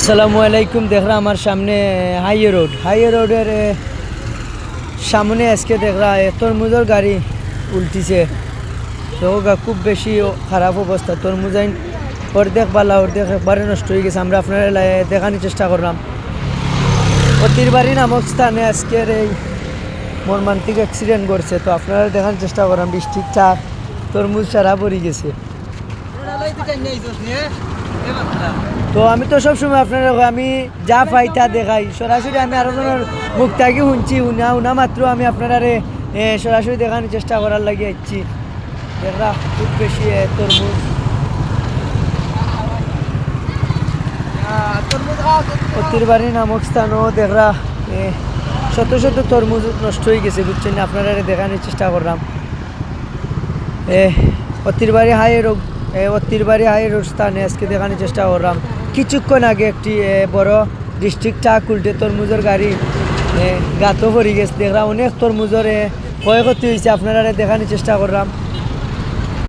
আসসালামু আলাইকুম। দেখরা আমার সামনে হাইওয়ে রোডের সামনে আজকে দেখরা তরমুজের গাড়ি উল্টিছে। তো খুব বেশি খারাপ অবস্থা, তরমুজ অর্ধেক বালা অর্ধেক একবারে নষ্ট হয়ে গেছে। আমরা আপনারা দেখানোর চেষ্টা করলাম অতিরবাড়ি নামক স্থানে আজকের এই মর্মান্তিক অ্যাক্সিডেন্ট করছে। তো আপনারা দেখানোর চেষ্টা করলাম বৃষ্টির চাপ তরমুজ সারা পড়ে গেছে। তো আমি তো সবসময় আপনার আমি যা পাই তা দেখাই, সরাসরি আমি আরো জনের মুখ থেকে শুনছি, উনা মাত্র আমি আপনারা সরাসরি দেখানোর চেষ্টা করার লাগে আসছি। দেখরা খুব বেশি তরমুজ অতিরবাড়ি নামক স্থানও দেখরা শত শত তরমুজ নষ্ট হয়ে গেছে, বুঝছেন। আপনারা দেখানোর চেষ্টা করলাম অতিরবাড়ি হাইয়ের স্থানে আজকে দেখানোর চেষ্টা করলাম। কিছুক্ষণ আগে একটি বড় ডিস্ট্রিক্ট ট্রাক উল্টে তরমুজের গাড়ি গাতও পড়ে গেছে। দেখলাম অনেক তরমুজের ক্ষয়ক্ষতি হয়েছে, আপনারা দেখানোর চেষ্টা করলাম।